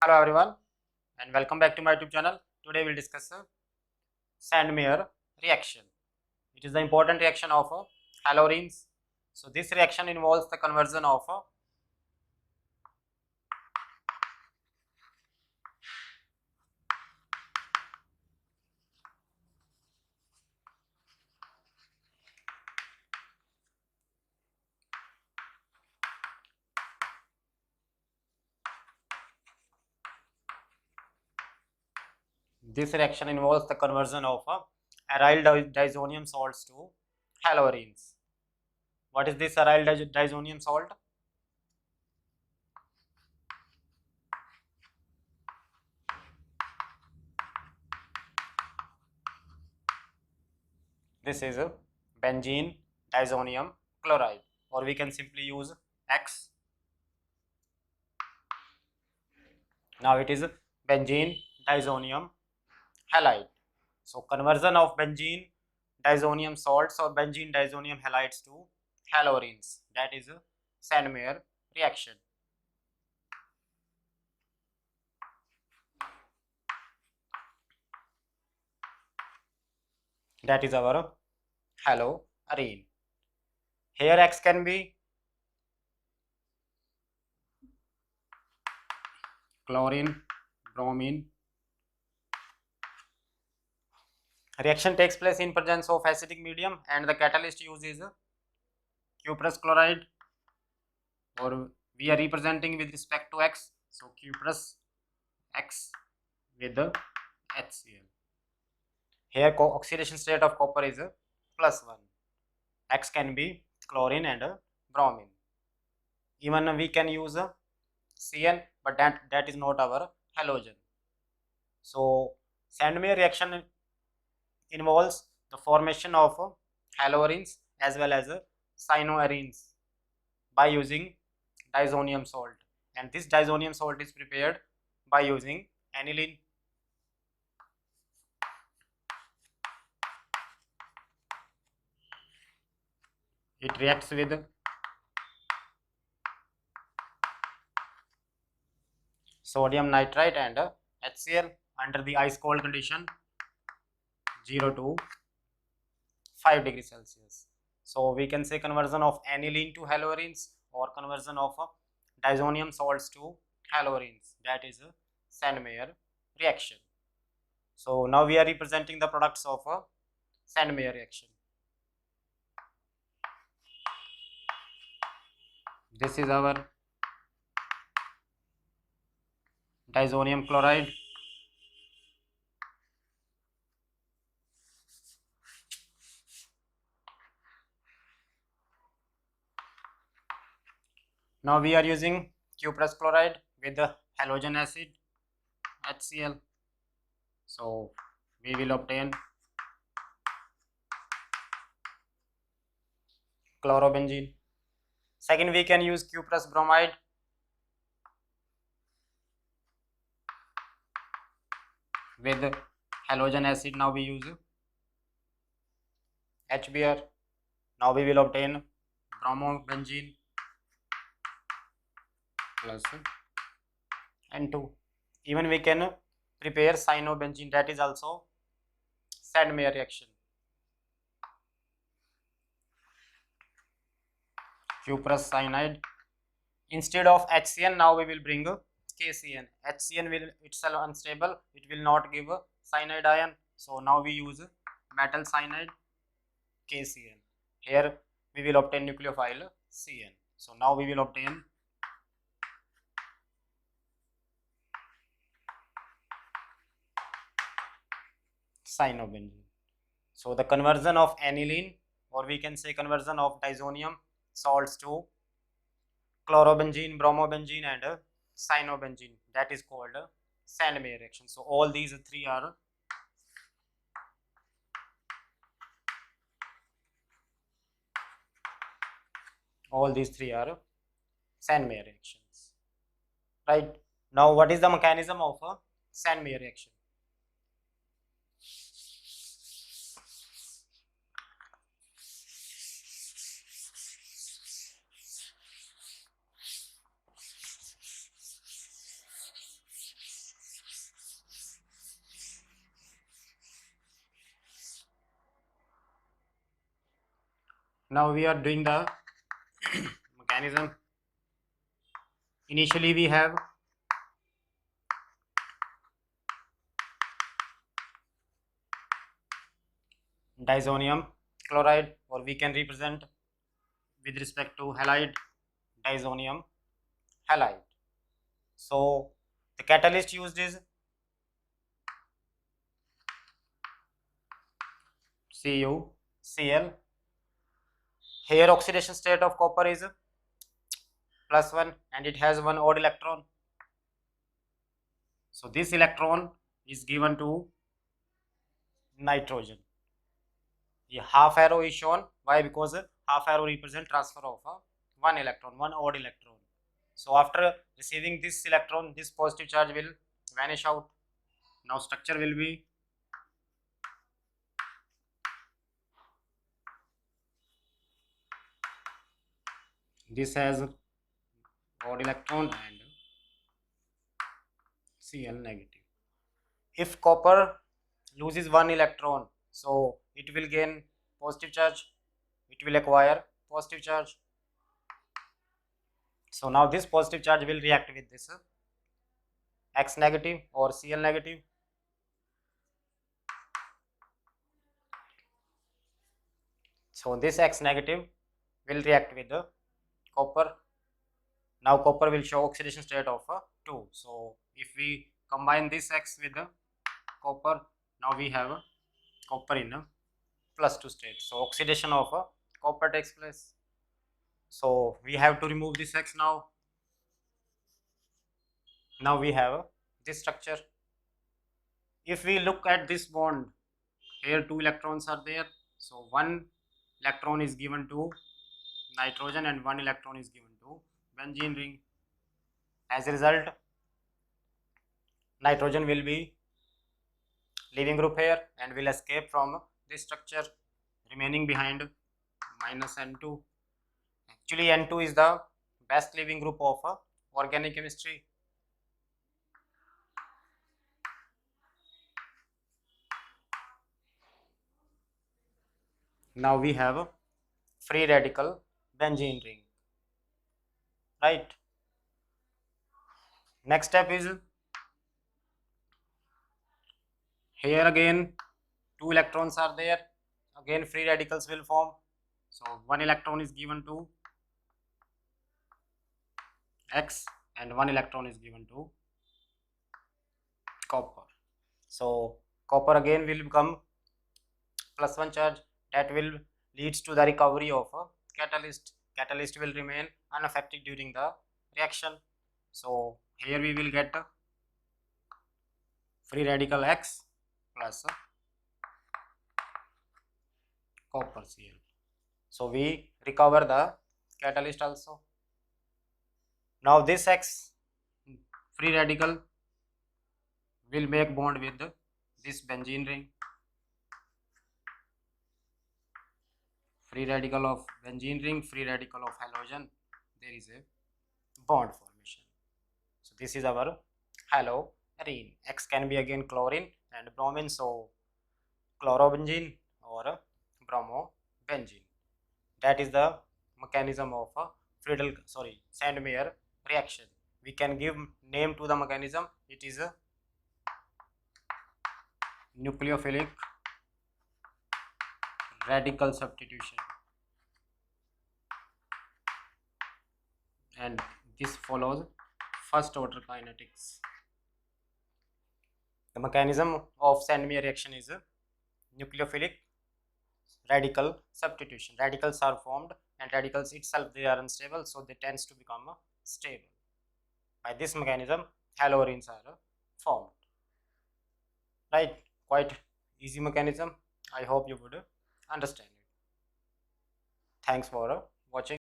Hello everyone and welcome back to my YouTube channel. Today we'll discuss Sandmeyer reaction. It is the important reaction of halogens. So this reaction involves the conversion of aryl diazonium salts to halogens. What is this aryl diazonium salt? This is benzene diazonium chloride, or we can simply use X. Now it is benzene diazonium halide. So conversion of benzene diazonium salts or benzene diazonium halides to halogens, that is a Sandmeyer reaction. That is our haloarene. Here X can be chlorine, bromine. Reaction takes place in presence of acidic medium and the catalyst used is cuprous chloride, or we are representing with respect to X. So cuprous X with the HCl. Here oxidation state of copper is +1. X can be chlorine and bromine. Even we can use CN, but that is not our halogen. So Sandmeyer reaction involves the formation of haloarenes as well as cyanoarenes by using diazonium salt, and this diazonium salt is prepared by using aniline. It reacts with sodium nitrite and HCl under the ice cold condition 0 to 5 degrees Celsius. So we can say conversion of aniline to haloarenes or conversion of diazonium salts to haloarenes, that is a Sandmeyer reaction. So now we are representing the products of a Sandmeyer reaction. This is our diazonium chloride, now we are using cuprous chloride with the halogen acid HCl. So we will obtain chlorobenzene. Second, we can use cuprous bromide with halogen acid. Now we use HBr. Now we will obtain bromobenzene plus N2. Even we can prepare cyanobenzene, that is also Sandmeyer reaction. Cuprous cyanide. Instead of HCN, now we will bring KCN. HCN will itself unstable, it will not give a cyanide ion. So now we use metal cyanide KCN. Here we will obtain nucleophile CN. So now we will obtain cyanobenzene. So the conversion of aniline, or we can say conversion of diazonium salts to chlorobenzene, bromobenzene and cyanobenzene, that is called Sandmeyer reaction. So all these three are Sandmeyer reactions. Right. Now what is the mechanism of a Sandmeyer reaction? Now we are doing the mechanism. Initially we have disonium chloride, or we can represent with respect to halide disonium halide. So the catalyst used is CuCl. Here oxidation state of copper is +1 and it has one odd electron. So this electron is given to nitrogen. The half arrow is shown. Why? Because half arrow represent transfer of one electron, one odd electron. So after receiving this electron, this positive charge will vanish out. Now structure will be this has odd electron and Cl negative. If copper loses one electron, so it will gain positive charge, it will acquire positive charge. So now this positive charge will react with this X negative or Cl negative. So this X negative will react with the copper. Now copper will show oxidation state of 2. So if we combine this X with the copper, now we have copper in a +2 state. So oxidation of copper takes place. So we have to remove this X now. Now we have this structure. If we look at this bond, here 2 electrons are there. So 1 electron is given to nitrogen and 1 electron is given to benzene ring. As a result, nitrogen will be leaving group here and will escape from this structure, remaining behind -N2. Actually N2 is the best leaving group of organic chemistry. Now we have free radical benzene ring, right? Next step is, here again 2 electrons are there, again free radicals will form. So 1 electron is given to X and 1 electron is given to copper. So copper again will become +1 charge, that will leads to the recovery of a catalyst. Catalyst will remain unaffected during the reaction. So here we will get free radical X plus copper Cl. So we recover the catalyst also. Now this X free radical will make bond with this benzene ring. Free radical of benzene ring, free radical of halogen, there is a bond formation. So this is our halorene. X can be again chlorine and bromine, so chlorobenzene or bromobenzene. That is the mechanism of a Sandmeyer reaction. We can give name to the mechanism. It is a nucleophilic radical substitution, and this follows first order kinetics. The mechanism of Sandmeyer reaction is a nucleophilic radical substitution. Radicals are formed and radicals itself, they are unstable, so they tends to become stable. By this mechanism halogenes are formed, right? Quite easy mechanism. I hope you would understand it. Thanks for watching.